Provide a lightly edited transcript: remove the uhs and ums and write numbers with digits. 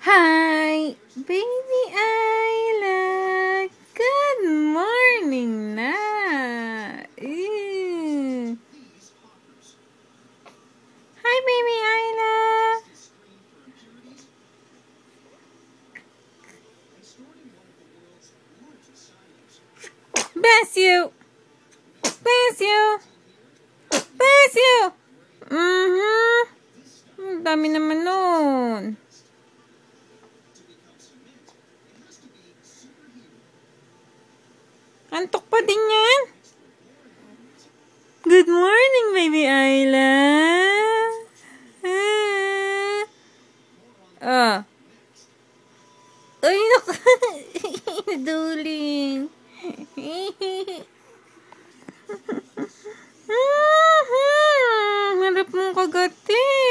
Hi, baby Ayla. Good morning na. Ew. Hi, baby Ayla. Bless you. Bless you. Bless you. Ang dami naman nun. Antok pa din yan. Good morning, baby Ayla. Ay, naku. Naduling. Harap mong kagatin.